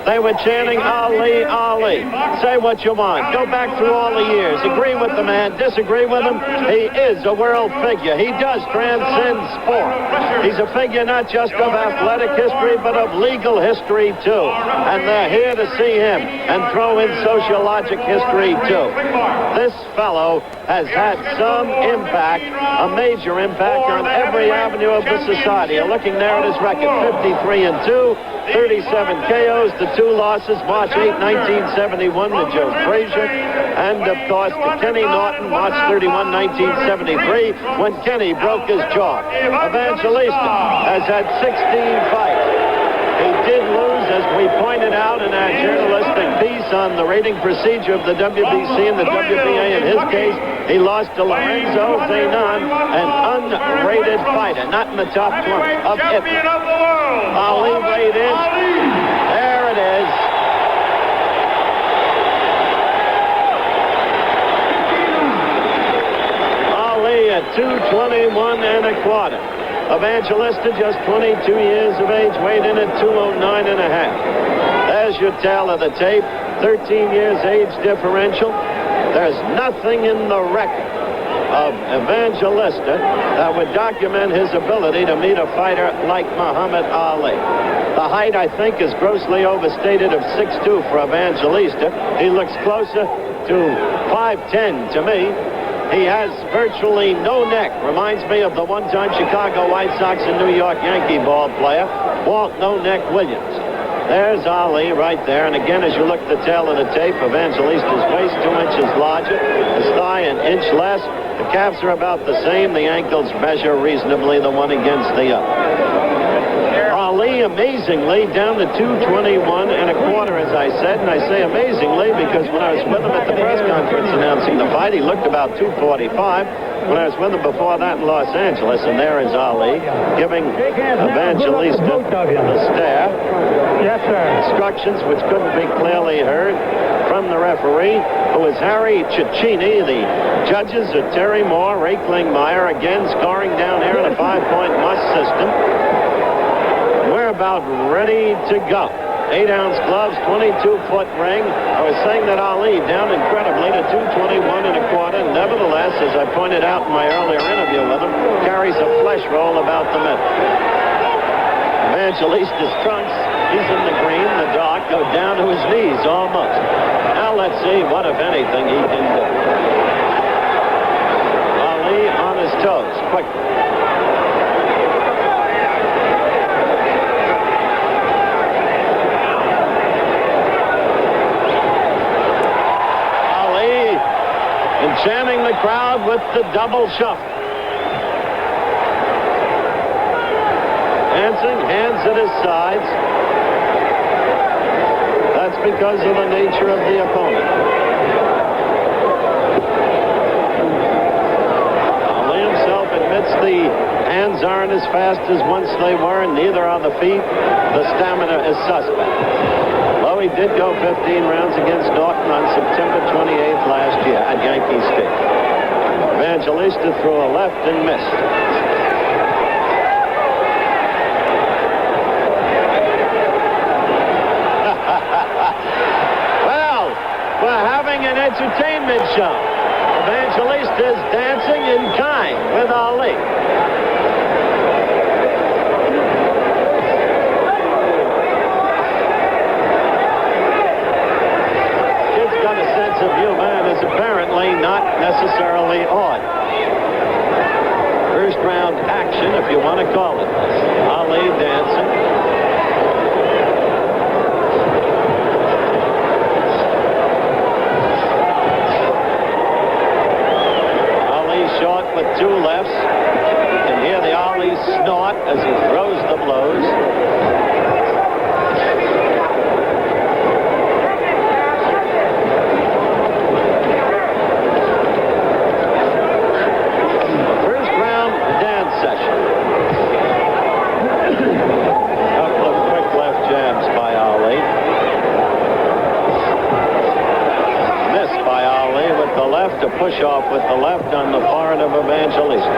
they were chanting, Ali, Ali. Say what you want. Go back through all the years. Agree with the man, disagree with him. He is a world figure. He does transcend sport. He's a figure not just of athletic history, but of legal history, too. And they're here to see him and throw in sociologic history, too. This fellow has had some impact, a major impact on every avenue of the society. You're looking there at his record, 53-2, 37 KOs, the 2 losses, March 8, 1971 to Joe Frazier, and of course to Kenny Norton, March 31, 1973, when Kenny broke his jaw. Evangelista has had 16 fights. He did lose, as we pointed out in our journalistic piece on the rating procedure of the WBC and the WBA. In his case, he lost to Lorenzo Zanon, an unrated fighter, not in the top 20 of Italy. Ali weighed in. There it is. Ali at 221 1/4. Evangelista, just 22 years of age, weighed in at 209 1/2. There's your tale of the tape. 13 years age differential. There's nothing in the record of Evangelista that would document his ability to meet a fighter like Muhammad Ali. The height, I think, is grossly overstated of 6'2" for Evangelista. He looks closer to 5'10" to me. He has virtually no neck. Reminds me of the one-time Chicago White Sox and New York Yankee ball player, Walt No Neck Williams. There's Ali right there. And again, as you look at the tail of the tape, Evangelista's waist 2 inches larger, his thigh an inch less. The calves are about the same. The ankles measure reasonably the one against the other. Ali, amazingly, down to 221 1/4, as I said. And I say amazingly because when I was with him at the press conference announcing the fight, he looked about 245. When I was with him before that in Los Angeles, and there is Ali giving Evangelista the stare. Yes, sir. Instructions which couldn't be clearly heard from the referee, who is Harry Cecchini. The judges are Terry Moore, Ray Klingmeyer, again scoring down here in a 5-point must system. We're about ready to go. 8-ounce gloves, 22-foot ring. I was saying that Ali down incredibly to 221 1/4. Nevertheless, as I pointed out in my earlier interview with him, carries a flesh roll about the middle. Evangelista's trunks, he's in the green, the dark, go down to his knees almost. Now let's see what, if anything, he can do. Ali on his toes, quickly. Enchanting the crowd with the double shuffle. Dancing, hands at his sides. That's because of the nature of the opponent. Ali himself admits the hands aren't as fast as once they were, and neither are the feet. The stamina is suspect. Well, he did go 15 rounds against Norton on September 28th last year at Yankee Stadium. Evangelista threw a left and missed. Well, we're having an entertainment show. Evangelista is dancing in kind with Ali. Of you, man, is apparently not necessarily odd. First round action, if you want to call it. Ali dancing. Ali short with 2 lefts. You can hear the Ali snort as he throws the blows. To push off with the left on the forehead of Evangelista.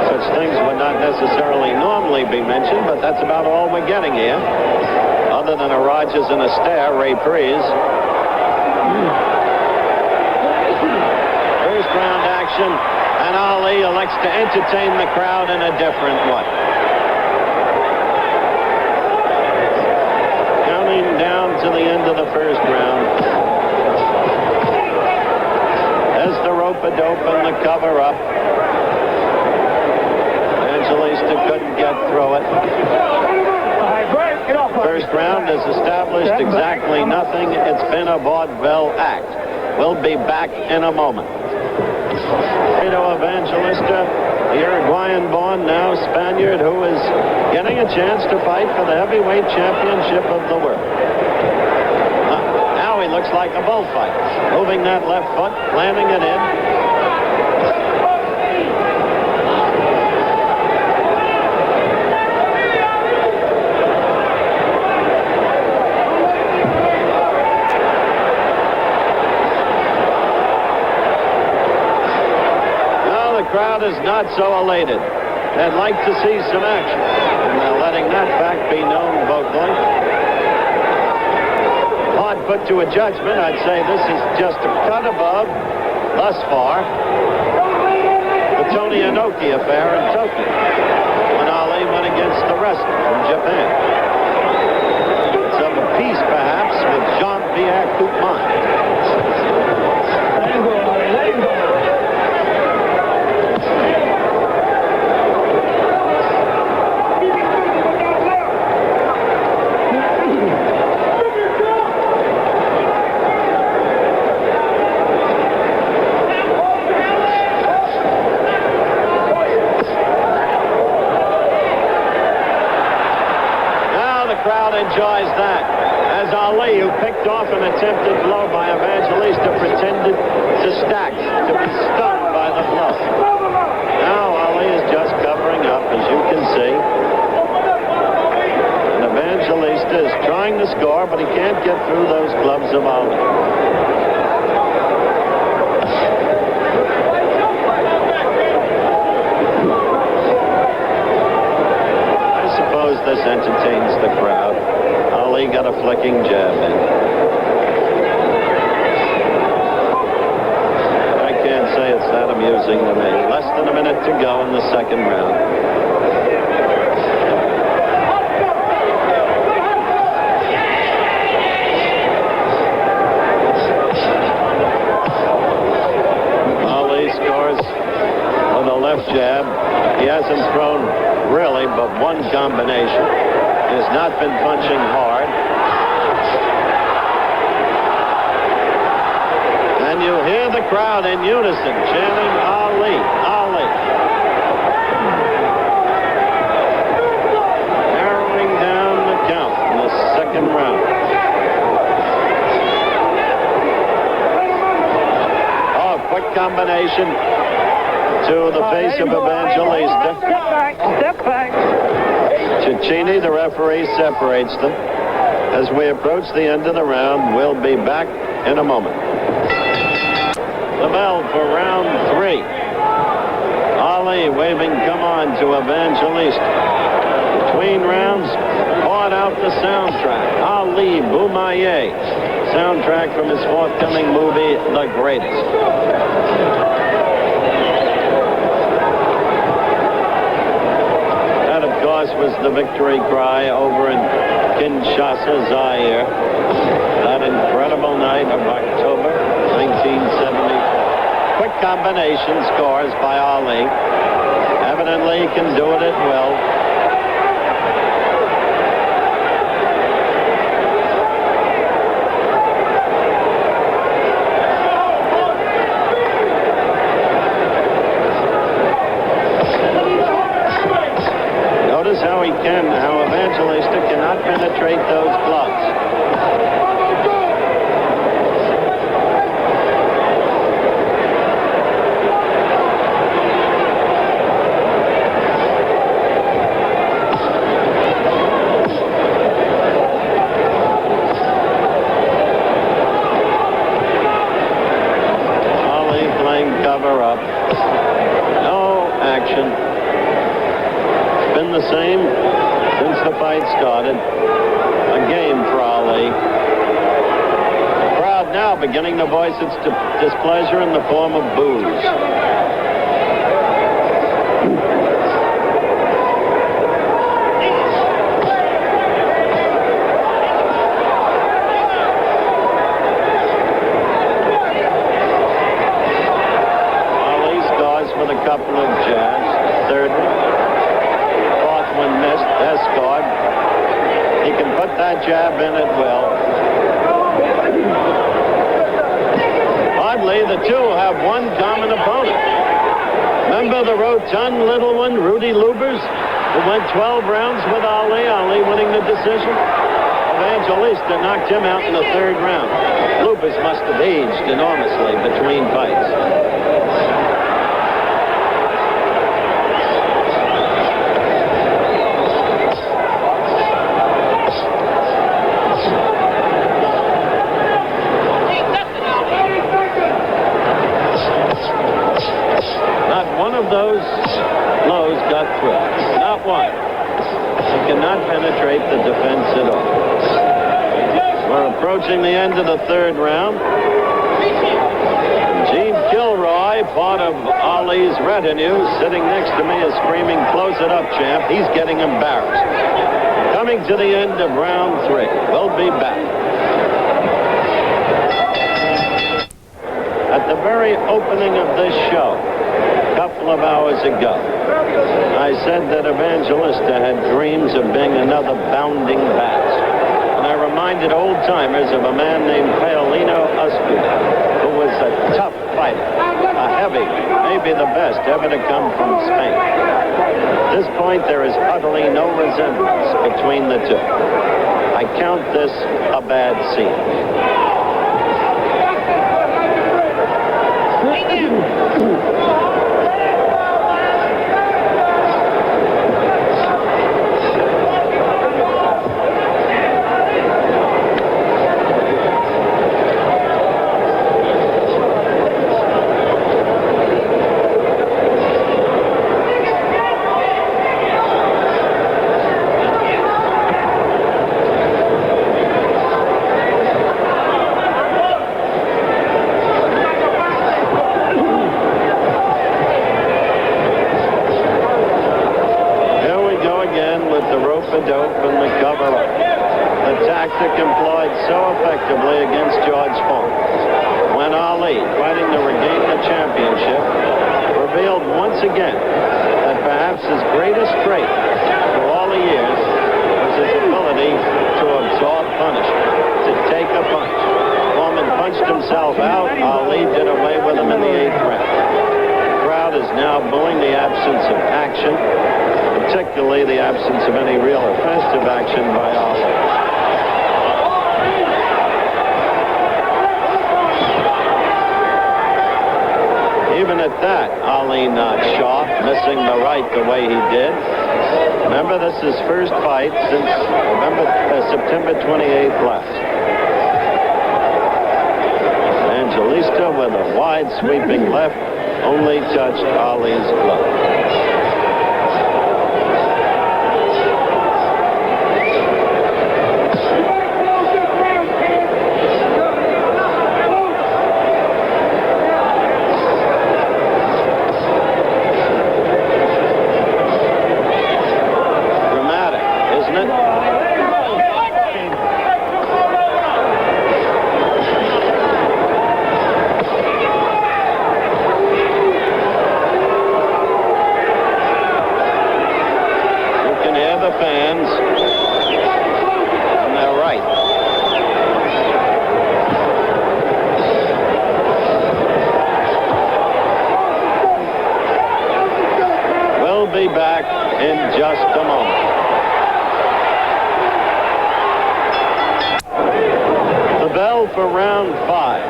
Such things would not necessarily normally be mentioned, but that's about all we're getting here. Other better than a Rogers and a Stair reprise. First round action, and Ali elects to entertain the crowd in a different way. Counting down to the end of the first round. As the rope-a-dope and the cover up. Evangelista couldn't get through it. First round has established exactly nothing. It's been a vaudeville act. We'll be back in a moment. Alfredo Evangelista, the Uruguayan-born, now Spaniard, who is getting a chance to fight for the heavyweight championship of the world. Now he looks like a bullfighter. Moving that left foot, landing it in. Crowd is not so elated. They'd like to see some action, and they're letting that fact be known vocally. Hard put to a judgment. I'd say this is just a cut above, thus far, the Tony Inoki affair in Tokyo, when Ali went against the wrestler from Japan. It's of a piece, perhaps, with Jean-Pierre Coupeman. Enjoys that, as Ali, who picked off an attempted blow by Evangelista, pretended to stack, to be stunned by the blow. Now Ali is just covering up, as you can see. And Evangelista is trying to score, but he can't get through those gloves of Ali. This entertains the crowd. Ali got a flicking jab in. I can't say it's that amusing to me. Less than a minute to go in the second round. Ali scores with a left jab. He hasn't thrown really but one combination. He has not been punching hard. And you hear the crowd in unison chanting Ali, Ali. Narrowing down the count in the second round. Oh, quick combination to the face of Evangelista. Step back. Cecchini, the referee, separates them. As we approach the end of the round, we'll be back in a moment. The bell for round 3. Ali waving come on to Evangelista. Between rounds, bought out the soundtrack. Ali Boumaier. Soundtrack from his forthcoming movie, The Greatest. Was the victory cry over in Kinshasa, Zaire. That incredible night of October 1974. Quick combination scores by Ali. Evidently he can do it at will. How Evangelista cannot penetrate those gloves. crowd beginning to voice its displeasure in the form of boos. With a couple of jabs. Third one. Fourth one missed. Escort. He can put that jab in at will. Oddly, the two have one common opponent. Remember the rotund little one, Rudy Lubers, who went 12 rounds with Ali, Ali winning the decision? Evangelista knocked him out in the third round. Lubers must have aged enormously between fights. Those blows got through. Not one. He cannot penetrate the defense at all. We're approaching the end of the third round. Gene Kilroy, part of Ali's retinue, sitting next to me is screaming, "Close it up, champ." He's getting embarrassed. Coming to the end of round 3. We'll be back. At the very opening of this show, couple of hours ago, I said that Evangelista had dreams of being another bounding bass. And I reminded old-timers of a man named Paolino Ospuda, who was a tough fighter, a heavy, maybe the best ever to come from Spain. At this point, there is utterly no resemblance between the two. I count this a bad scene. Dope and the cover-up. The tactic employed so effectively against George Foreman. When Ali, fighting to regain the championship, revealed once again that perhaps his greatest trait for all the years was his ability to absorb punishment, to take a punch. Foreman punched himself out. Ali did away with him in the 8th round. The crowd is now booing the absence of action, particularly the absence of any real offensive action by Ali. Even at that, Ali not sharp, missing the right the way he did. Remember, this is his first fight since September 28th last. Evangelista with a wide sweeping left only touched Ali's glove. Be back in just a moment. The bell for round 5.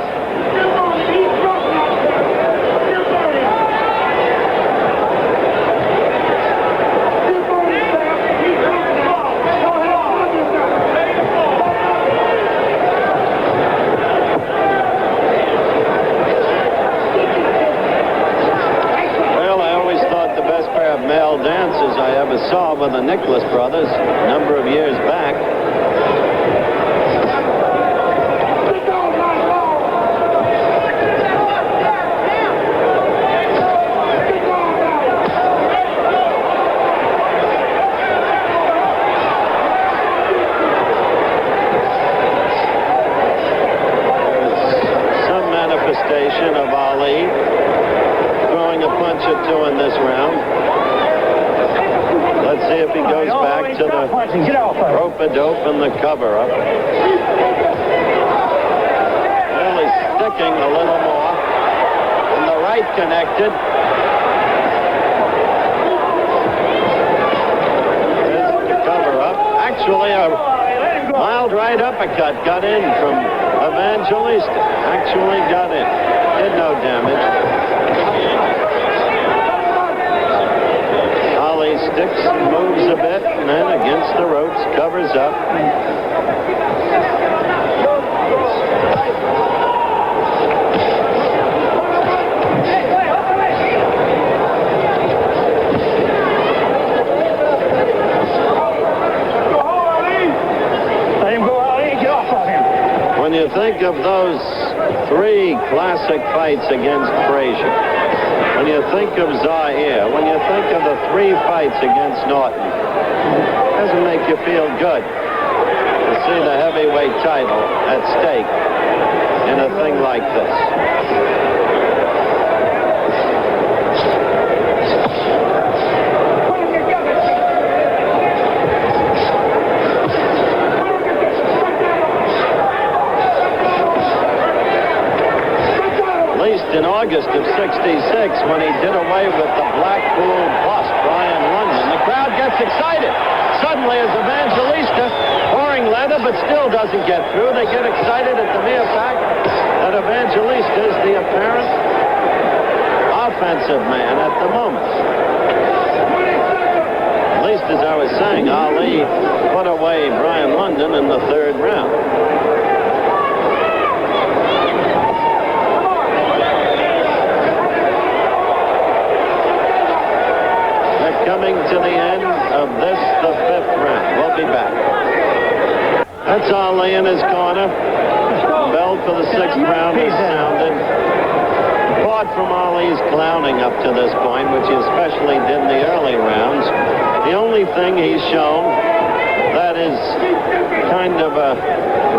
Male dancers I ever saw were the Nicholas brothers a number of years back. punch or two in this round. Let's see if he goes back to the rope-a-dope and the cover-up. Really sticking a little more. And the right connected. There's the cover-up. Actually, a mild right uppercut got in from Evangelista. Actually got in. Did no damage. Ali sticks, moves a bit, and then against the ropes, covers up. When you think of those 3 classic fights against Frazier, when you think of Zaire, when you think of the 3 fights against Norton, it doesn't make you feel good to see the heavyweight title at stake in a thing like this. In August of '66, when he did away with the Blackpool bust, Brian London, the crowd gets excited. Suddenly, as Evangelista pouring leather but still doesn't get through, they get excited at the mere fact that Evangelista is the apparent offensive man at the moment. At least, as I was saying, Ali put away Brian London in the 3rd round. Coming to the end of this, the 5th round. We'll be back. That's Ali in his corner. Bell for the 6th round is sounded. Apart from Ali's clowning up to this point, which he especially did in the early rounds, the only thing he's shown that is kind of a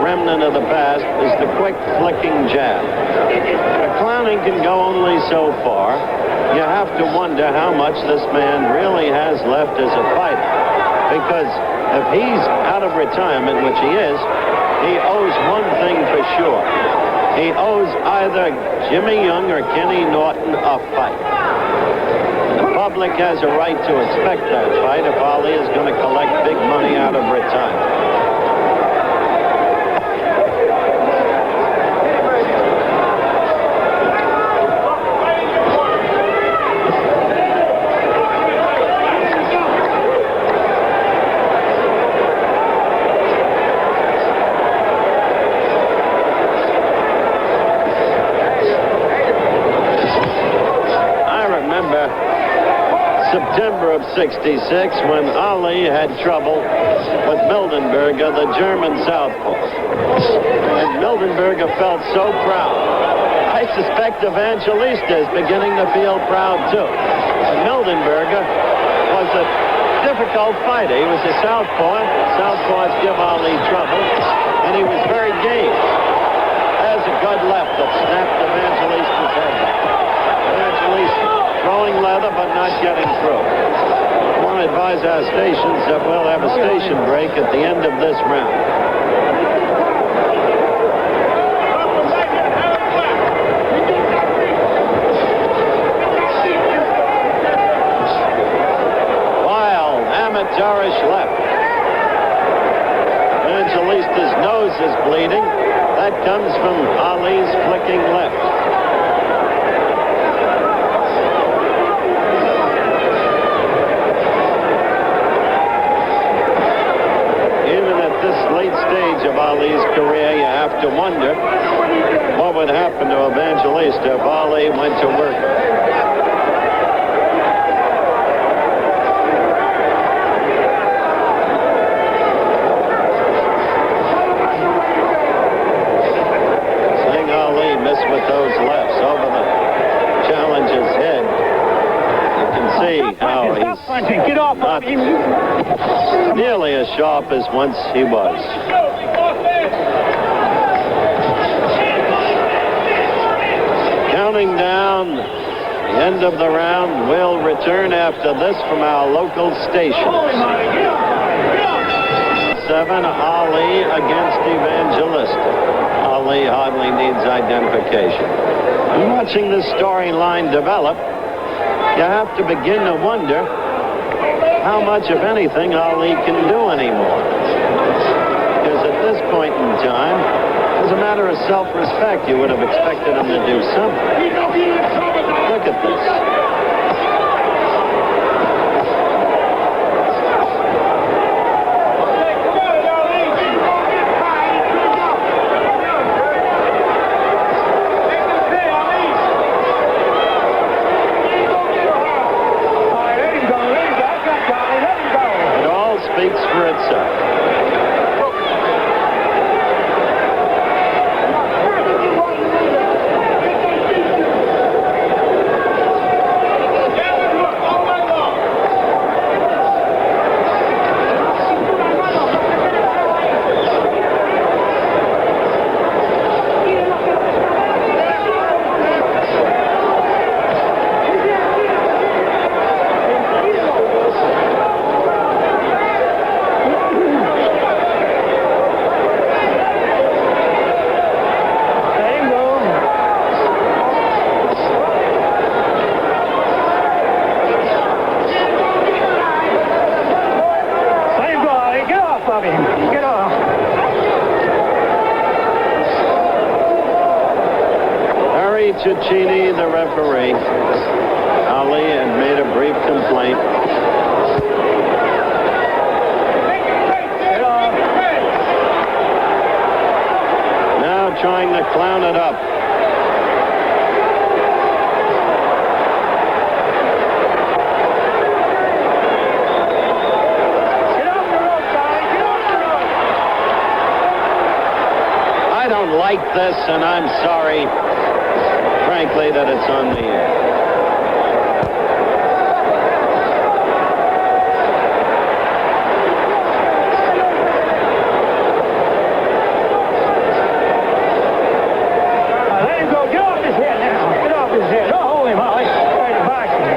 remnant of the past is the quick flicking jab. The clowning can go only so far. You have to wonder how much this man really has left as a fighter. Because if he's out of retirement, which he is, he owes one thing for sure. He owes either Jimmy Young or Kenny Norton a fight. The public has a right to expect that fight if Ali is going to collect big money out of retirement. September of '66, when Ali had trouble with Mildenberger, the German southpaw. And Mildenberger felt so proud. I suspect Evangelista is beginning to feel proud, too. And Mildenberger was a difficult fighter. He was a southpaw. Southpaws give Ali trouble. And he was very game. There's a good left that snapped Evangelista's head back. Evangelista throwing leather but not getting through. I want to advise our stations that we'll have a station break at the end of this round. Wild, amateurish left. Evangelista's nose is bleeding. That comes from Ali's flicking left. Late stage of Ali's career, you have to wonder what would happen to Evangelista if Ali went to work. Seeing Ali miss with those lefts over the challenger's head, you can see how he's not nearly as sharp as once he was. Counting down the end end of the round. We'll return after this from our local station. 7, Ali against Evangelista. Ali hardly needs identification. And watching this storyline develop, you have to begin to wonder how much, if anything, Ali can do anymore. Because at this point in time, as a matter of self-respect, you would have expected him to do something. Look at this. It all speaks for itself. Cecchini, the referee. Ali had made a brief complaint. Now trying to clown it up. I don't like this, and I'm sorry, frankly, that it's on the air. Let him go. Get off his head now. Get off his head. Don't hold him, Holly. Right in boxing.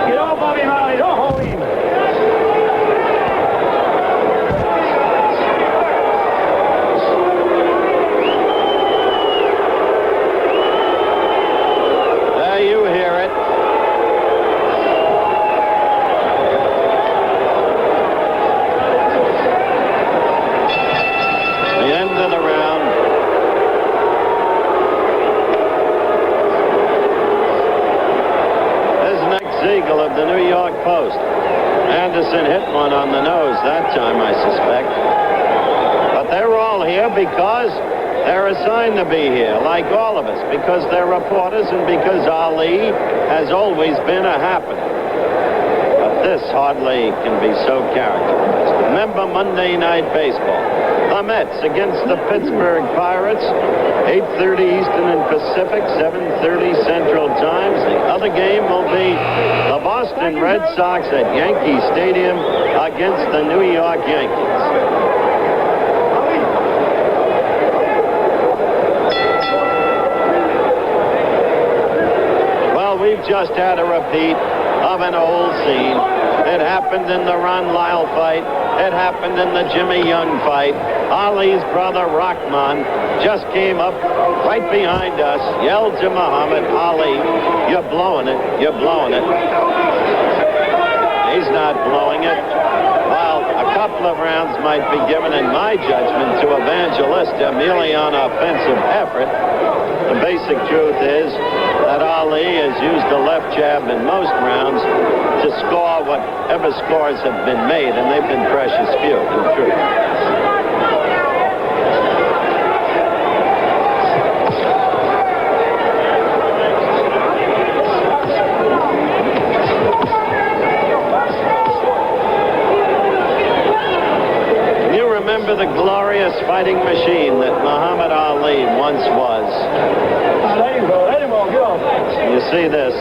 Get off of him, Holly. Don't hold him. There you hear it. The end of the round. There's Nick Siegel of the New York Post. Anderson hit one on the nose that time, I suspect. But they're all here because they're assigned to be here, like all of us, because they're reporters and because Ali has always been a happening. But this hardly can be so characterized. Remember Monday Night Baseball. The Mets against the Pittsburgh Pirates, 8:30 Eastern and Pacific, 7:30 Central Times. The other game will be the Boston Red Sox at Yankee Stadium against the New York Yankees. Well, we've just had a repeat of an old scene. It happened in the Ron Lyle fight. It happened in the Jimmy Young fight. Ali's brother, Rahman, just came up right behind us, yelled to Muhammad Ali, "You're blowing it. You're blowing it." He's not blowing it. Well, a couple of rounds might be given, in my judgment, to Evangelista merely on offensive effort. The basic truth is that Ali has used the left jab in most rounds to score whatever scores have been made, and they've been precious few, in truth. Remember the glorious fighting machine that Muhammad Ali once was. Let him go. Let him go. Get off. You see this.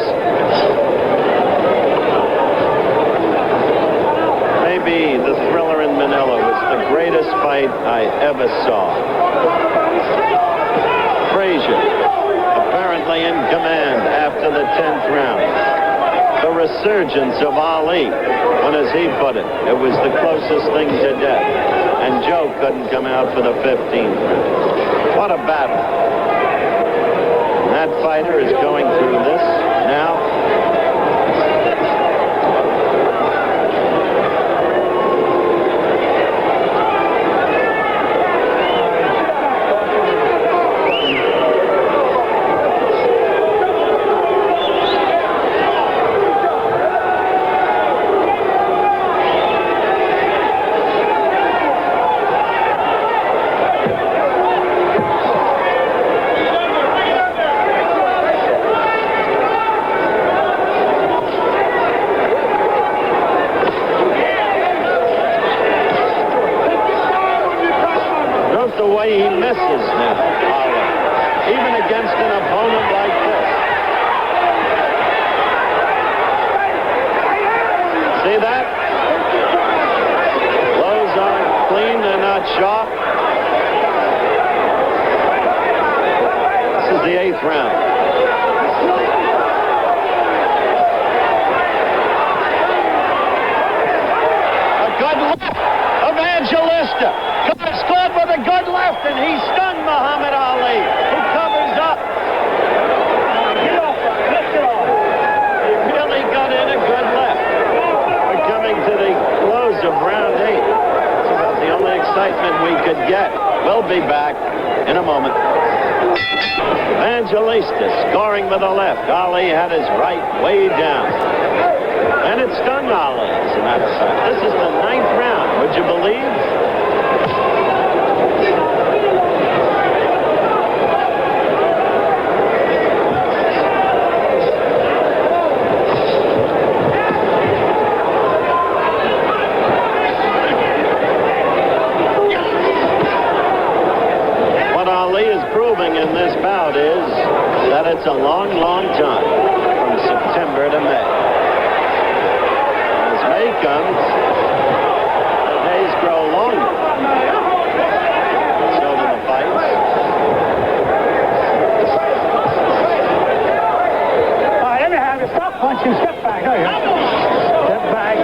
Maybe the thriller in Manila was the greatest fight I ever saw. Frazier, apparently in command after the 10th round. The resurgence of Ali, when, as he put it, it was the closest thing to death. And Joe couldn't come out for the 15th round. What a battle. And that fighter is going through this now. He misses now, Ali, even against an opponent like this. See that? Blows aren't clean, they're not sharp. This is the 8th round. A good left, Evangelista. Scored with a good left, and he stunned Muhammad Ali, who covers up. Get off, lift it off. He really got in a good left. We're coming to the close of round 8. It's about the only excitement we could get. We'll be back in a moment. Evangelista scoring with a left. Ali had his right way down. And it stunned Ali, as a matter of fact. This is the 9th round. Would you believe? In this bout is that it's a long, long time from September to May. As May comes, the days grow longer. So do the fights. All right, let me have you. Stop punching. Step back. There you go. Step back.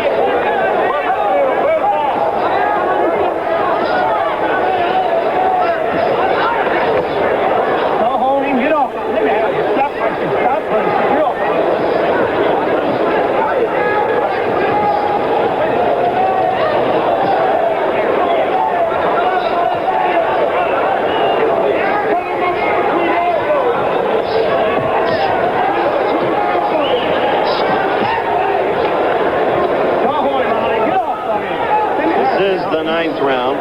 This is the 9th round.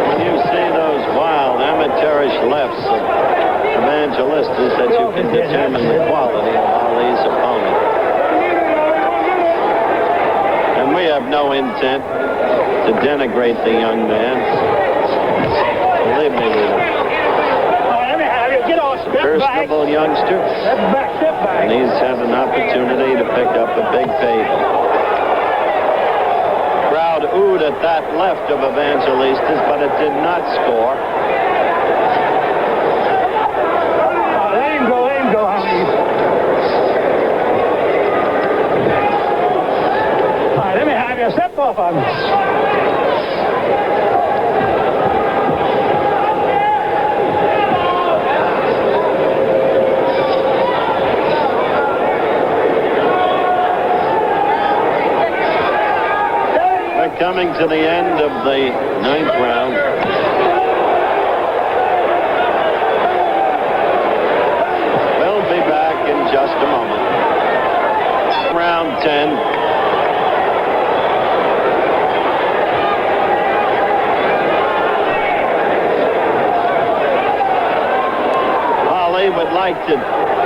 When you see those wild amateurish lefts of Evangelistas, that you can determine the quality of Ali's opponent. And we have no intent to denigrate the young man. Believe me, we don't. Let me have you. Get off. Step back. Personable youngster. Step back. Step back. And he's had an opportunity to pick up a big payday. Crowd oohed at that left of Evangelistas, but it did not score. Let him go, honey. All right, let me have you. Step off on me. We're coming to the end of the 9th round. We'll be back in just a moment. Round 10. Ali would like to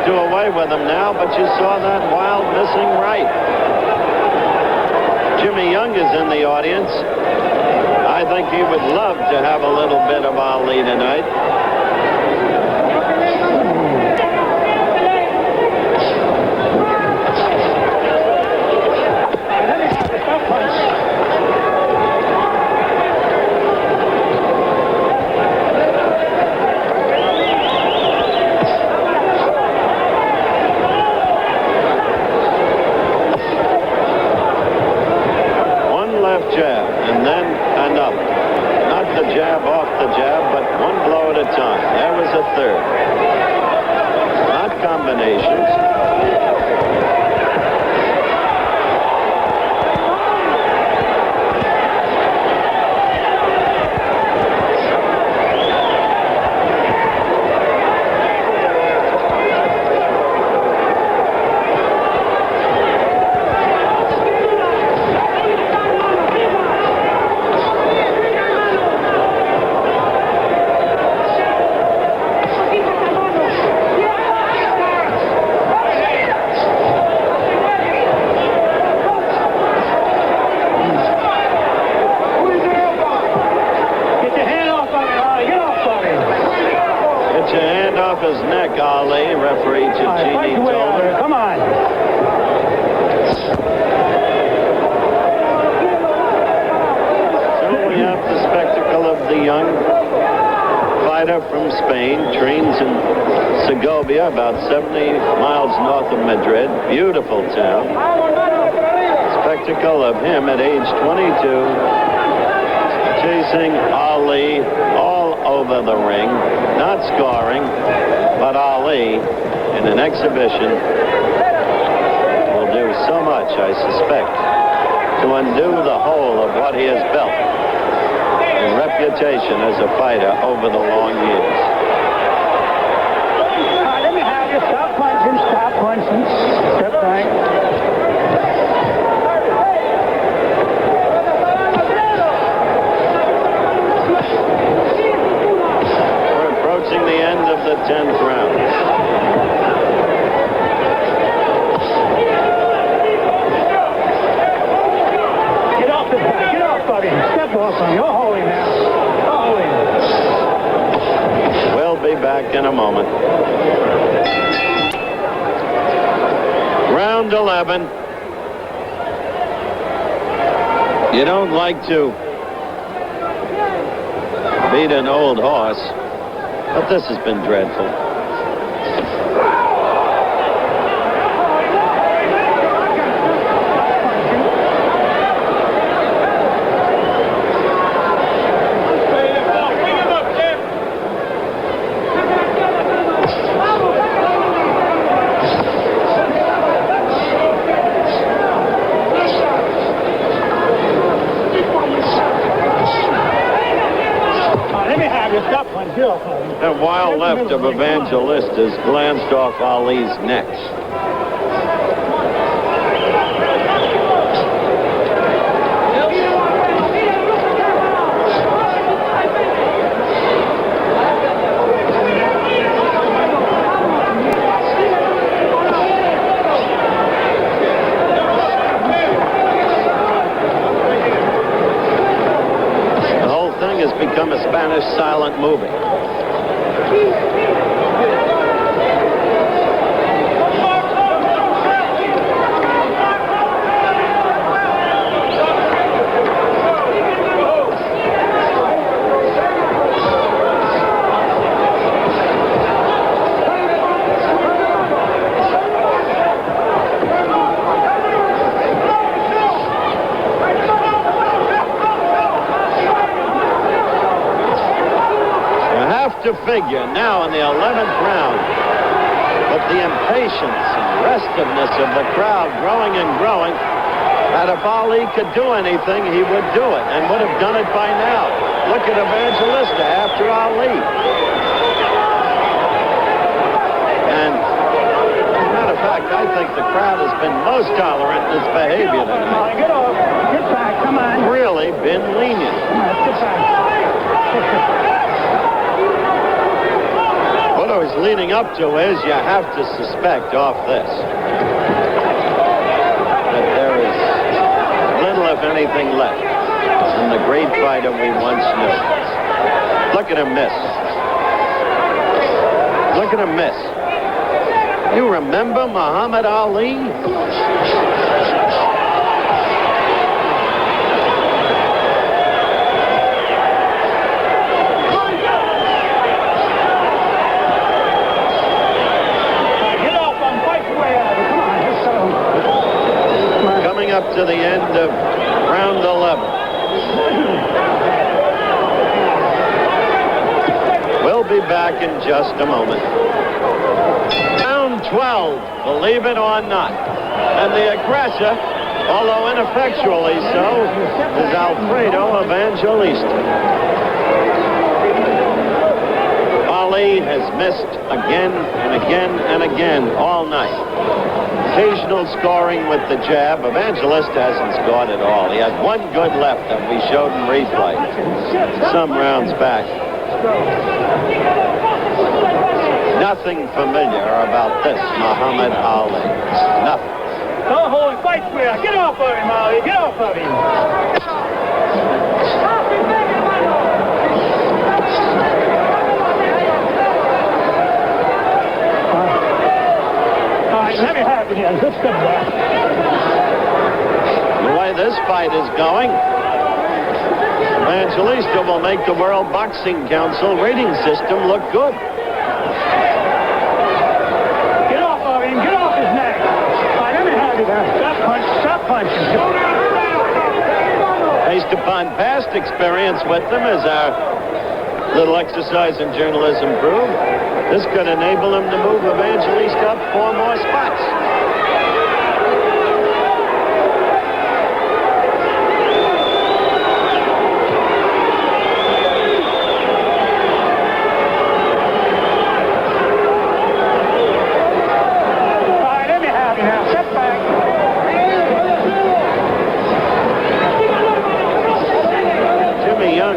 do away with him now, but you saw that wild missing right. Jimmy Young is in the audience. I think he would love to have a little bit of Ali tonight. Jab, and then another. Not the jab off the jab, but one blow at a time. There was a third. Not combinations. His neck, Ali. Referee Cecchini told him. Come on. So we have the spectacle of the young fighter from Spain, trains in Segovia, about 70 miles north of Madrid. Beautiful town. Spectacle of him at age 22, chasing Ali all over the ring, not scoring, but Ali in an exhibition will do so much, I suspect, to undo the whole of what he has built in reputation as a fighter over the long years. Let me have you. Stop punching. Stop punching. Step back. The end of the 10th round. Get off the back. Get off of him. Step off him. You're holding now. You're holding. We'll be back in a moment. Round 11. You don't like to beat an old horse, but this has been dreadful. A wild left of Evangelista's glanced off Ali's neck. The whole thing has become a Spanish silent movie. To figure now in the 11th round, but the impatience and restiveness of the crowd growing and growing, that if Ali could do anything, he would do it, and would have done it by now. Look at Evangelista after Ali. And as a matter of fact, I think the crowd has been most tolerant in its behavior tonight. Get off. Get back. Come on. Really been lenient. Come on, get back. What do was leading up to is you have to suspect off this that there is little, if anything, left in the great fighter we once knew. Look at him miss. Look at him miss. You remember Muhammad Ali? Coming up to the end of round 11. We'll be back in just a moment. Round 12, believe it or not. And the aggressor, although ineffectually so, is Alfredo Evangelista. Ali has missed again and again and again all night. Occasional scoring with the jab. Evangelista hasn't scored at all. He had one good left that we showed in replay some rounds back. Nothing familiar about this Muhammad Ali. Nothing. Don't hold him. Fight square. Get off of him, Ali. Get off of him. All right, let me have it here. Let's go back. The way this fight is going, Evangelista will make the World Boxing Council rating system look good. Get off of him. Get off his neck. All right, let me have it here. Stop punching. Based upon past experience with them, as our little exercise in journalism proved, this could enable him to move Evangelista up 4 more spots.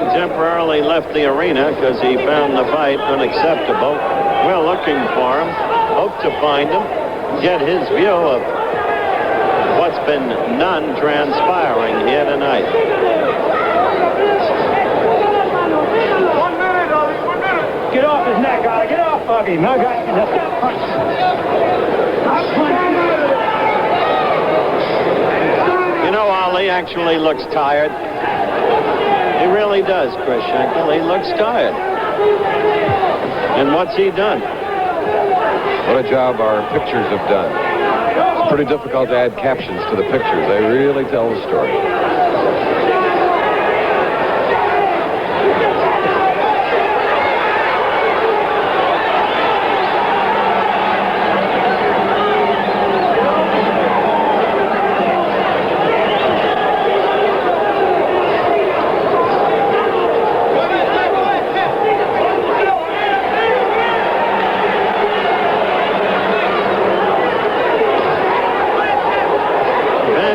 Temporarily left the arena because he found the fight unacceptable. We're looking for him, hope to find him, get his view of what's been none transpiring here tonight. 1 minute, Ali, 1 minute. Get off his neck, Ali. Get off of him. I got you. Stop punching. Stop punching. You know, Ali actually looks tired. He really does, Chris Schenkel. He looks tired. And what's he done? What a job our pictures have done. It's pretty difficult to add captions to the pictures. They really tell the story.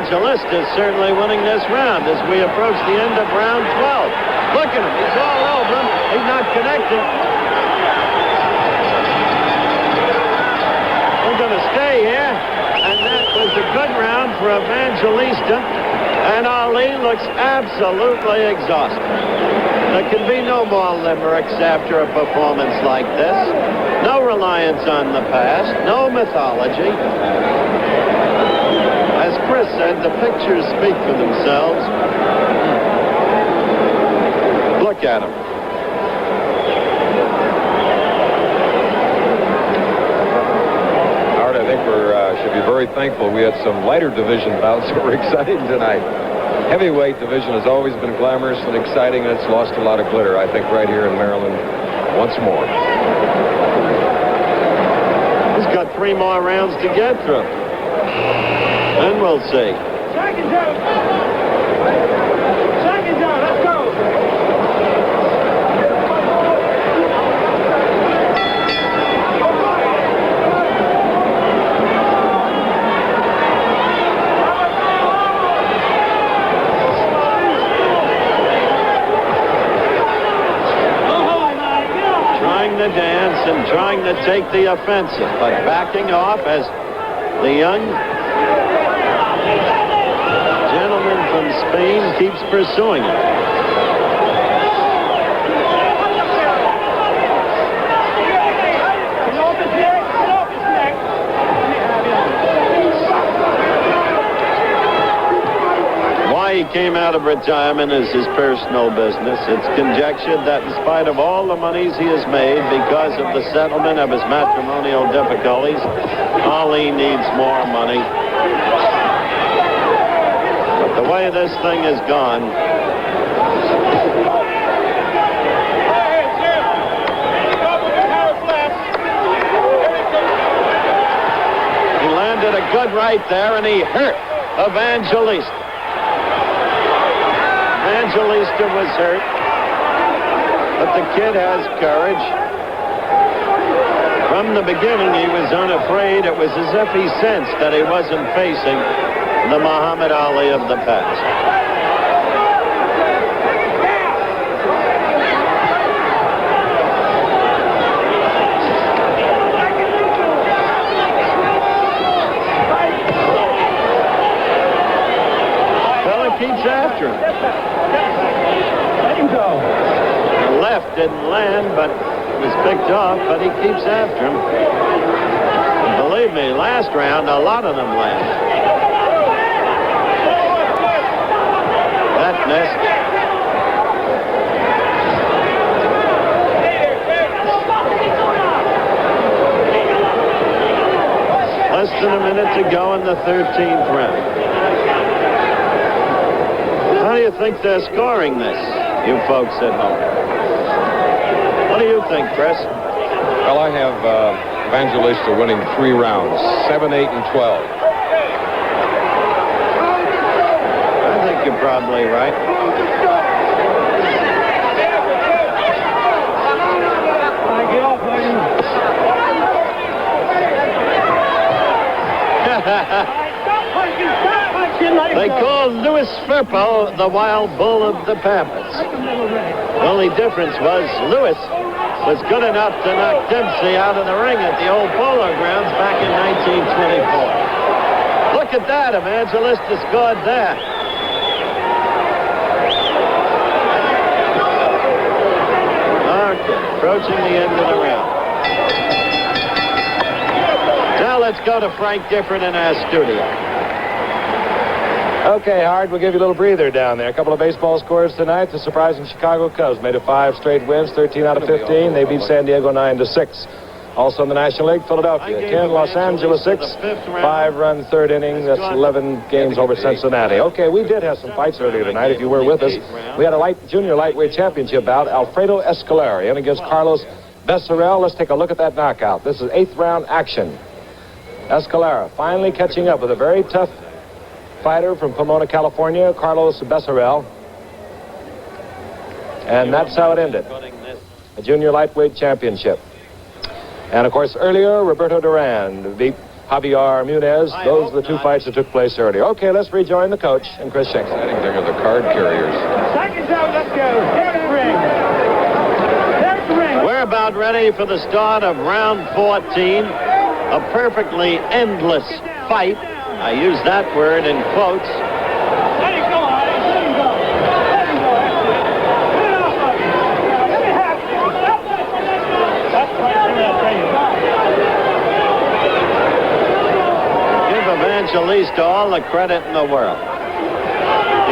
Evangelista is certainly winning this round as we approach the end of round 12. Look at him. He's all over him. He's not connecting. We're going to stay here. And that was a good round for Evangelista. And Ali looks absolutely exhausted. There can be no more limericks after a performance like this. No reliance on the past. No mythology. As Chris said, the pictures speak for themselves. Look at him. Howard, I think we should be very thankful we had some lighter division bouts that were exciting tonight. Heavyweight division has always been glamorous and exciting, and it's lost a lot of glitter, I think, right here in Maryland once more. He's got 3 more rounds to get through. And we'll see. Second down. Second down. Let's go. a dance and trying to take the offensive, but backing off as the young gentleman from Spain keeps pursuing him. He came out of retirement as his personal business. It's conjectured that in spite of all the monies he has made because of the settlement of his matrimonial difficulties, Ali needs more money. But the way this thing has gone, he landed a good right there and he hurt Evangelista. Evangelista was hurt, but the kid has courage. From the beginning, he was unafraid. It was as if he sensed that he wasn't facing the Muhammad Ali of the past. Fella keeps after him. Let him go. The left didn't land, but was picked off, but he keeps after him. And believe me, last round, a lot of them landed. That missed. Less than a minute to go in the 13th round. How do you think they're scoring this, you folks at home? What do you think, Chris? Well, I have Evangelista winning 3 rounds, 7, 8, and 12. I think you're probably right. Get off, buddy. They call Louis Firpo the wild bull of the Pampas. The only difference was Louis was good enough to knock Dempsey out of the ring at the old Polo Grounds back in 1924. Look at that. Evangelista scored there. Okay, approaching the end of the round. Now let's go to Frank Gifford in our studio. Okay, Howard, we'll give you a little breather down there. A couple of baseball scores tonight. The surprising Chicago Cubs made it 5 straight wins, 13 out of 15. They beat San Diego 9-6. Also in the National League, Philadelphia 10, Los Angeles 6, 5-run third inning. That's 11 games over Cincinnati. Okay, we did have some fights earlier tonight, if you were with us. We had a junior lightweight championship bout. Alfredo Escalera in against Carlos Becerril. Let's take a look at that knockout. This is 8th round action. Escalera finally catching up with a very tough fighter from Pomona, California, Carlos Becerril. And that's how it ended. A junior lightweight championship. And of course, earlier, Roberto Duran beat Javier Munez. Those are the 2 fights that took place earlier. Okay, let's rejoin the coach and Chris Schenck. I think they're the card carriers. Seconds out, let's go. There's the ring. There's the ring. We're about ready for the start of round 14. A perfectly endless fight. I use that word in quotes. Let him go, Alex. Let him go. Let him go. Get it off, buddy. Let me have it. That's right. Give Evangelista all the credit in the world.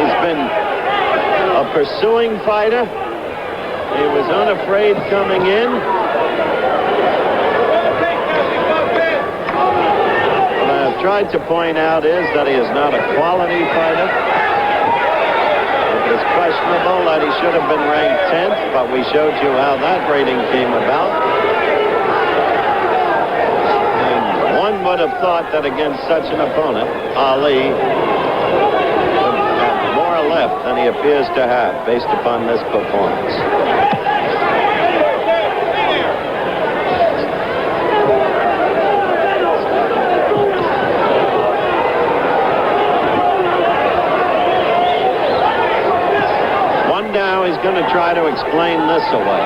He's been a pursuing fighter. He was unafraid coming in. Tried to point out is that he is not a quality fighter. It was questionable that he should have been ranked 10th, but we showed you how that rating came about. And one would have thought that against such an opponent, Ali would have more left than he appears to have based upon this performance. Now he's going to try to explain this away.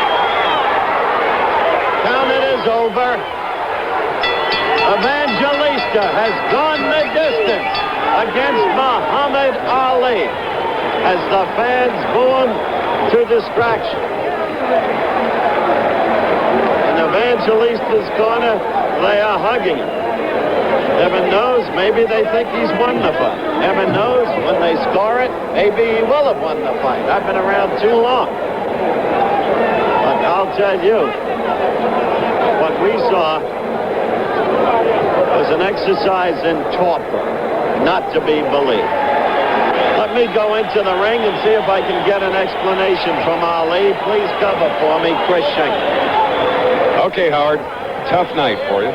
is over. Evangelista has gone the distance against Muhammad Ali as the fans boo him to distraction. In Evangelista's corner, they are hugging him. Heaven knows, maybe they think he's won the fight. Heaven knows, when they score it, maybe he will have won the fight. I've been around too long. But I'll tell you, what we saw was an exercise in torpor, not to be believed. Let me go into the ring and see if I can get an explanation from Ali. Please cover for me, Chris Schenker. Okay, Howard. Tough night for you.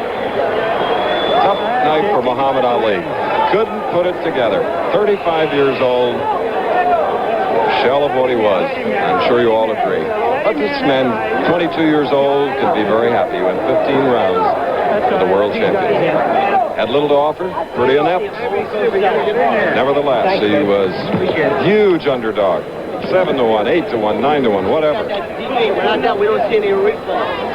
Tough night for Muhammad Ali. Couldn't put it together. 35 years old. Shell of what he was. I'm sure you all agree. But this man, 22 years old, could be very happy. He went 15 rounds for the world champion. Had little to offer. Pretty inept. Nevertheless, he was huge underdog. 7-1, 8-1, 9-1, whatever.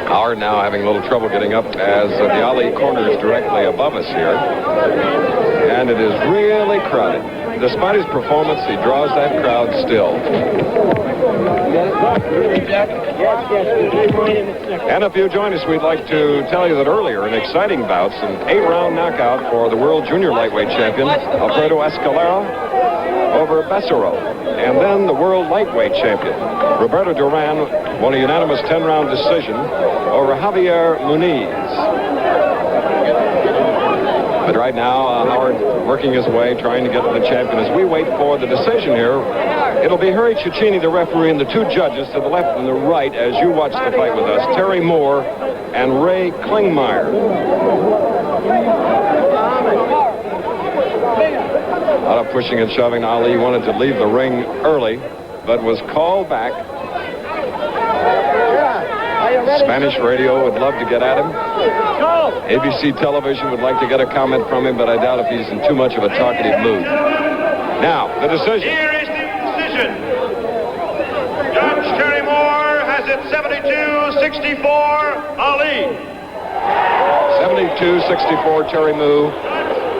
Howard now having a little trouble getting up as the Ali corner is directly above us here. And it is really crowded. Despite his performance, he draws that crowd still. And if you join us, we'd like to tell you that earlier, in exciting bouts, an 8-round knockout for the world junior lightweight champion, Alfredo Evangelista, over Becerril. And then the world lightweight champion, Roberto Duran, won a unanimous 10-round decision over Javier Muniz. But right now, Howard working his way, trying to get to the champion. As we wait for the decision here, it'll be Harry Cecchini, the referee, and the two judges to the left and the right as you watch the fight with us, Terry Moore and Ray Klingmeyer. A lot of pushing and shoving. Ali wanted to leave the ring early, but was called back. Spanish radio would love to get at him. ABC television would like to get a comment from him, but I doubt if he's in too much of a talkative mood. Now, the decision. Here is the decision. Judge Terry Moore has it 72-64, Ali. 72-64, Terry Moore,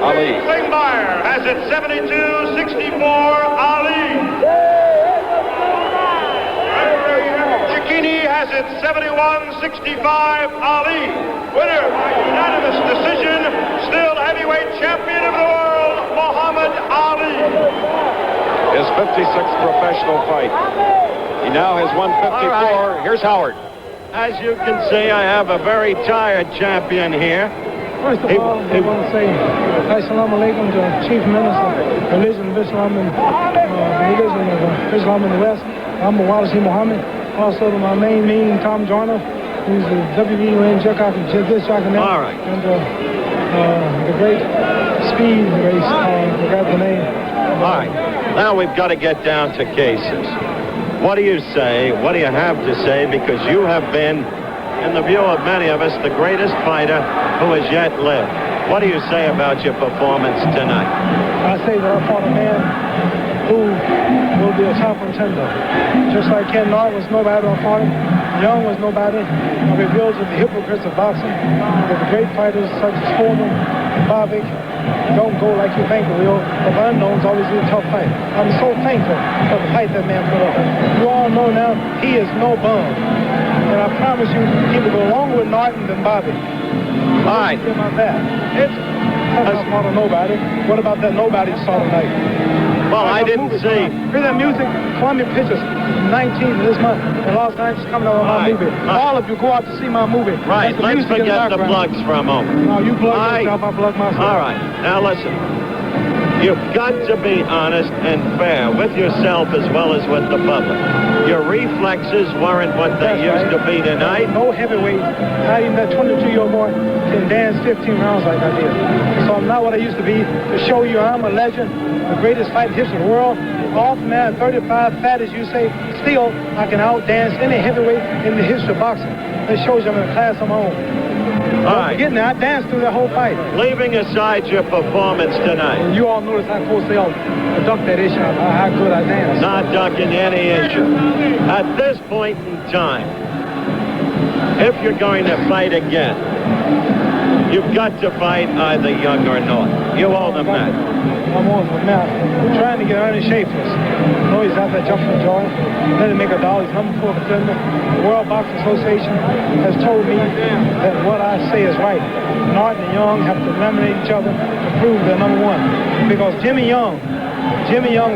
Ali. Klingmeyer has it 72-64, Ali. Cecchini has it 71-65, Ali. Winner by unanimous decision, still heavyweight champion of the world, Muhammad Ali. His 56th professional fight. He now has won 54. Right. Here's Howard. As you can see, I have a very tired champion here. First of all, I want to say Assalamu alaikum to Chief Minister, Religion of Islam and Religion of Islam in the West. I'm Walisi Muhammad. Also to my main mean, Tom Joyner, who's the WBA World Heavyweight Title. All right. And the great speed race, forgot the name. All right. Now we've got to get down to cases. What do you say? What do you have to say? Because you have been, in the view of many of us, the greatest fighter who has yet lived. What do you say about your performance tonight? I say that I fought a man who will be a top contender. Just like Ken Norton was nobody on fought him, Young was nobody. I revealed to the hypocrites of boxing that the great fighters such as Foreman and Bobbick don't go like you think they will. The unknowns always do a tough fight. I'm so thankful for the fight that man put up. You all know now he is no bum. And I promise you, he will go longer with Norton than Bobbick. All right. About that. It's not a nobody. What about that nobody you saw tonight? Well, I didn't see. Hear that music? Columbia Pictures, 19th of this month, and Los Angeles coming out with my movie. All of you go out to see my movie. Right, let's forget the plugs for a moment. No, you plug yourself, I plug myself. All right, now listen. You've got to be honest and fair with yourself as well as with the public. Your reflexes weren't what they used to be tonight. No heavyweight, not even that 22-year-old boy, can dance 15 rounds like I did. So I'm not what I used to be. To show you I'm a legend, the greatest fight in the history of the world. Off man, 35, fat as you say, still I can outdance any heavyweight in the history of boxing. It shows you I'm in a class of my own. All right. Getting there, I danced through that whole fight. Leaving aside your performance tonight. You all notice how close they all duck that issue, how good I danced. Not ducking any issue. At this point in time, if you're going to fight again, you've got to fight either Young or Norton. You owe them that. I'm on with Matt. We're trying to get Ernie Schaefer. No, he's out there jumping for joy. Let him make $1. He's number 4 contender. The World Boxing Association has told me that what I say is right. Norton and Young have to eliminate each other to prove they're number 1. Because Jimmy Young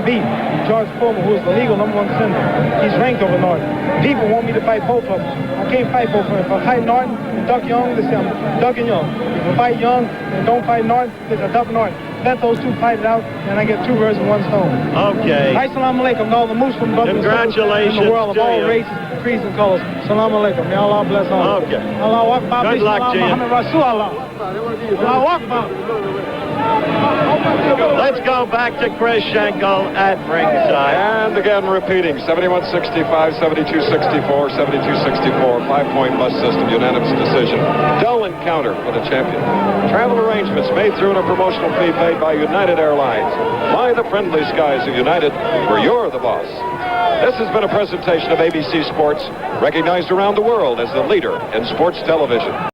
beat George Foreman, who is the legal number 1 contender. He's ranked over Norton. People want me to fight both of them. I can't fight both of them. If I fight Norton and duck Young, they say I'm ducking Young. If I fight Young and don't fight Norton, they say duck Norton. Let those two fight it out, and I get 2 birds with 1 stone. Okay. Hi, salam alaikum to all the Muslim brothers Congratulations in the world of to all you. races, creeds, and colors. Salam alaikum. May Allah bless all. Okay. Allah Akbar. Good luck to you. Muhammad Rasulullah. Allah Akbar. Let's go back to Chris Schenkel at ringside. And again, repeating, 71-65, 72-64, 72-64, 5-point bus system, unanimous decision. Dull encounter for the champion. Travel arrangements made through a promotional fee paid by United Airlines. Fly the friendly skies of United, where you're the boss. This has been a presentation of ABC Sports, recognized around the world as the leader in sports television.